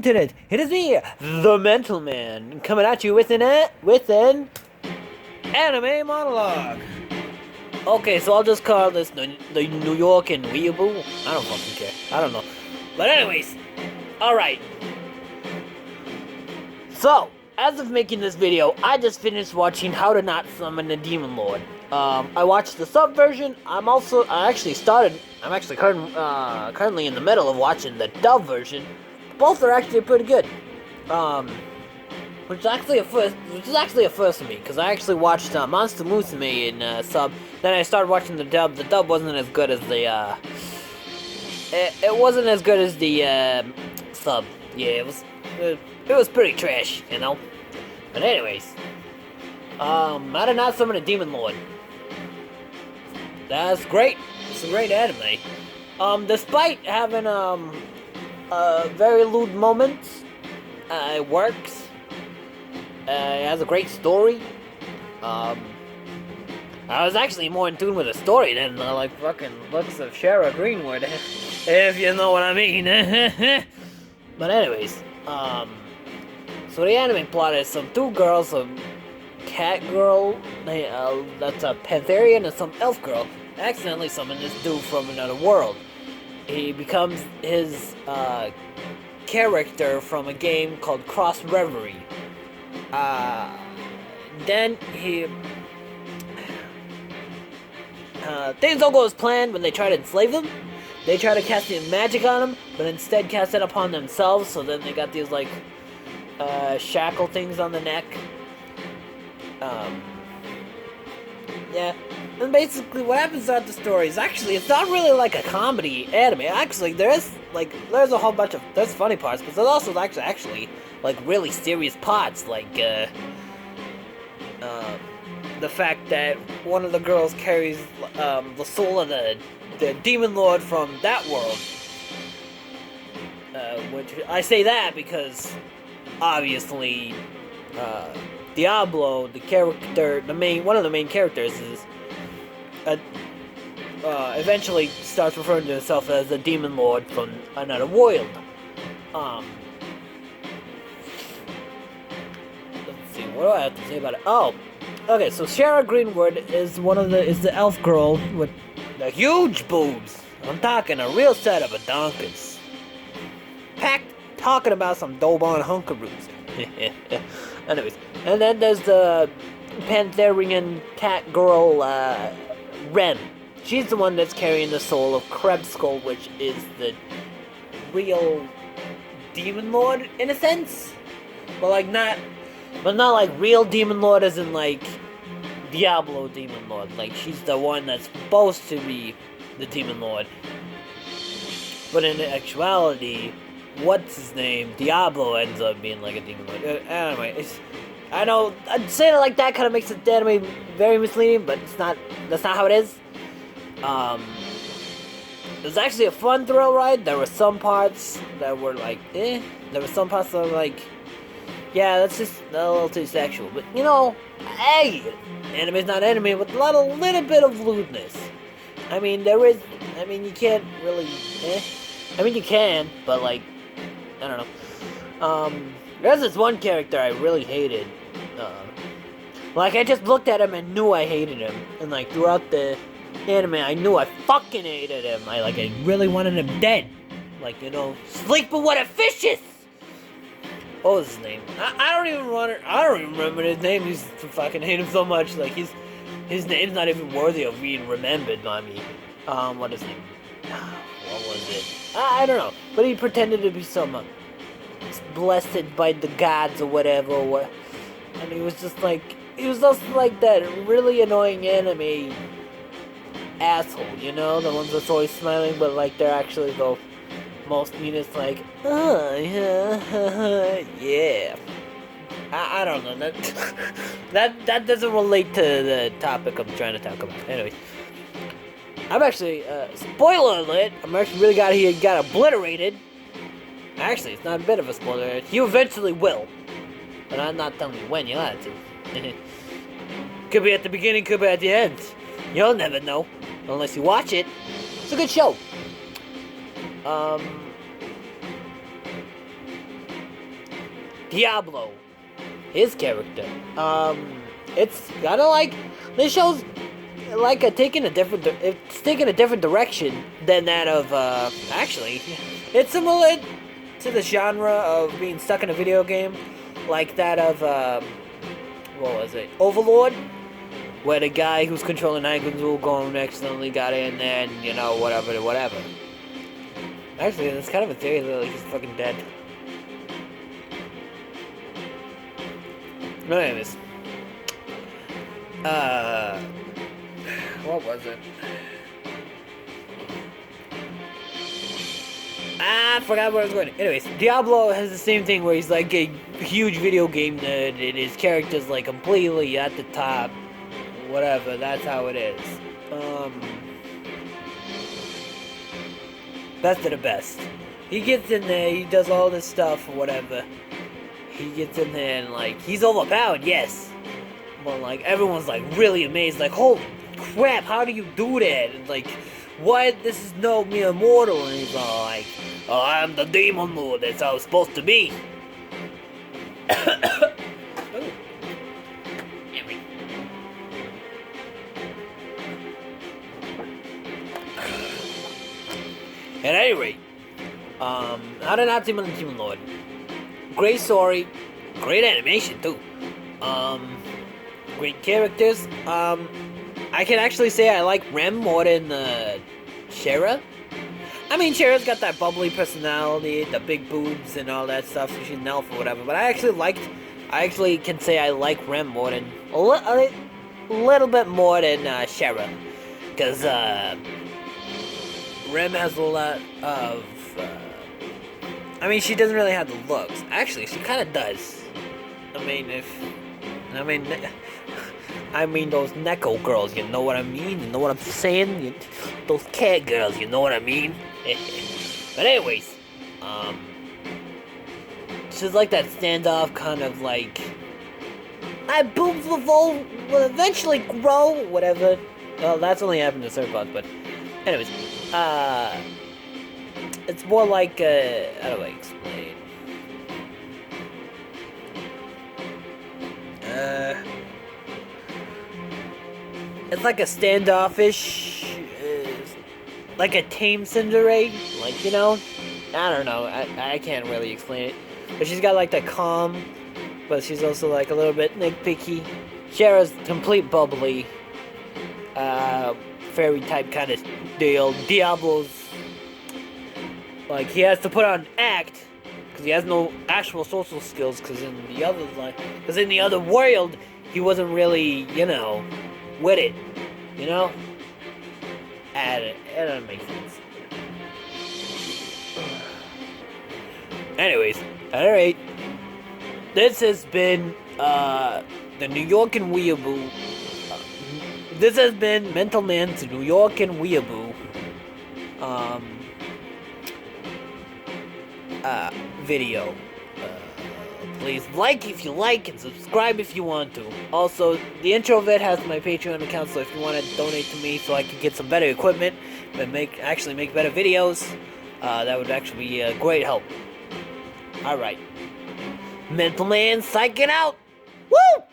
Internet. It is me, the Mental Man, coming at you with an anime monologue. Okay, so I'll just call this the New York and Weeaboo. I don't fucking care. I don't know. But anyways, alright. So, as of making this video, I just finished watching How to Not Summon the Demon Lord. I watched the sub version. I'm actually currently in the middle of watching the dub version. Both are actually pretty good. Which is actually a first for me, because I actually watched Monster Musume in sub. Then I started watching the dub. The dub wasn't as good as the it wasn't as good as the sub. Yeah, it was pretty trash, you know. But anyways, How to Not Summon a Demon Lord. That's great. It's a great anime. Despite having very lewd moments, it works. It has a great story. I was actually more in tune with the story than like fucking looks of Shara Greenwood, if you know what I mean. But anyways, so the anime plot is some two girls, some cat girl, that's a Pantherian, and some elf girl, accidentally summon this dude from another world. He becomes his character from a game called Cross Reverie. Then he things don't go as planned when they try to enslave him. They try to cast the magic on him, but instead cast it upon themselves. So then they got these like shackle things on the neck. Yeah. And basically what happens throughout the story is actually, it's not really like a comedy anime. Actually, there's a whole bunch of, there's funny parts, but there's also actually like really serious parts, like the fact that one of the girls carries the soul of the demon lord from that world. Which I say that because obviously Diablo, the character, one of the main characters, is eventually starts referring to himself as the demon lord from another world. Let's see, what do I have to say about it? Oh, okay. So Shara Greenwood is the elf girl with the huge boobs. I'm talking a real set of adonkers. Talking about some Dobon hunkaroos. Anyways, and then there's the Pantherian cat girl, Rem. She's the one that's carrying the soul of Krebskull, which is the real demon lord in a sense, but not like real demon lord as in like Diablo demon lord. Like she's the one that's supposed to be the demon lord, but in actuality, what's his name? Diablo ends up being like a demon lord. Anyway, I know I'd say it like that kind of makes the anime very misleading, but it's not. That's not how it is. It was actually a fun thrill ride. There were some parts that were like, eh. There were some parts that were like, yeah, that's just a little too sexual. But you know, hey, anime's not anime with a little bit of lewdness. I mean, you can't really, I mean, you can, but like, I don't know. There's this one character I really hated. Like, I just looked at him and knew I hated him. And like, throughout the anime, I knew I fucking hated him. I really wanted him dead. Like, you know, sleeping with a fishes! What was his name? I don't even remember his name. I used to fucking hate him so much. Like, his name's not even worthy of being remembered by me. What is his name? What was it? I don't know. But he pretended to be some blessed by the gods or whatever. And he was just like that really annoying anime asshole, you know? The ones that's always smiling, but like they're actually the most meanest, like, oh, yeah. I don't know. That doesn't relate to the topic I'm trying to talk about. Anyways. I'm actually, spoiler alert, I'm actually really got obliterated. Actually, it's not a bit of a spoiler alert. You eventually will. But I'm not telling you when, you'll have to. Could be at the beginning, could be at the end. You'll never know. Unless you watch it. It's a good show. Diablo, his character. It's kind of like this show's like it's taking a different direction than that of actually, it's similar to the genre of being stuck in a video game, like that of what was it, Overlord, where the guy who's controlling icons will go and accidentally got in there and you know whatever. Actually, it's kind of a theory that like, he's fucking dead. No, anyways. What was it? I forgot where I was going. Anyways, Diablo has the same thing where he's like a huge video game nerd and his character's like completely at the top. Whatever, that's how it is. Best of the best. He gets in there, he does all this stuff or whatever. He gets in there and like, he's overpowered, yes. But like, everyone's like really amazed, like, holy crap, how do you do that? And like, what? This is no mere mortal. And he's all like, oh, I'm the demon lord, that's how it's supposed to be. At any rate, how to not Demon and Demon Lord. Great story, great animation too. Great characters. I can actually say I like Rem more than Shara. I mean, Shara's got that bubbly personality, the big boobs and all that stuff, so she's an elf or whatever. But I actually can say I like Rem more than a little bit more than Shara, because Rem has a lot of, I mean, she doesn't really have the looks. Actually, she kind of does. I mean, those Neko girls, you know what I mean? You know what I'm saying? Those cat girls, you know what I mean? But anyways, she's like that standoff kind of like, my boobs will eventually grow, whatever. Well, that's only happened to certain parts, but anyways. It's more like, how do I explain? It's like a standoffish, like a tame Cinderay, like, you know? I don't know, I can't really explain it. But she's got like the calm, but she's also like a little bit nitpicky. Shara's complete bubbly, fairy type kind of deal. Diablo's like he has to put on an act because he has no actual social skills. Because in the other world, he wasn't really, you know, with it. You know, it doesn't make sense. Anyways, all right. This has been the New York and Weeaboo. This has been Mental Man's New York and Weeaboo video. Please like if you like and subscribe if you want to. Also, the intro of it has my Patreon account, so if you want to donate to me so I can get some better equipment and make better videos, that would actually be a great help. Alright. Mental Man psyching out! Woo!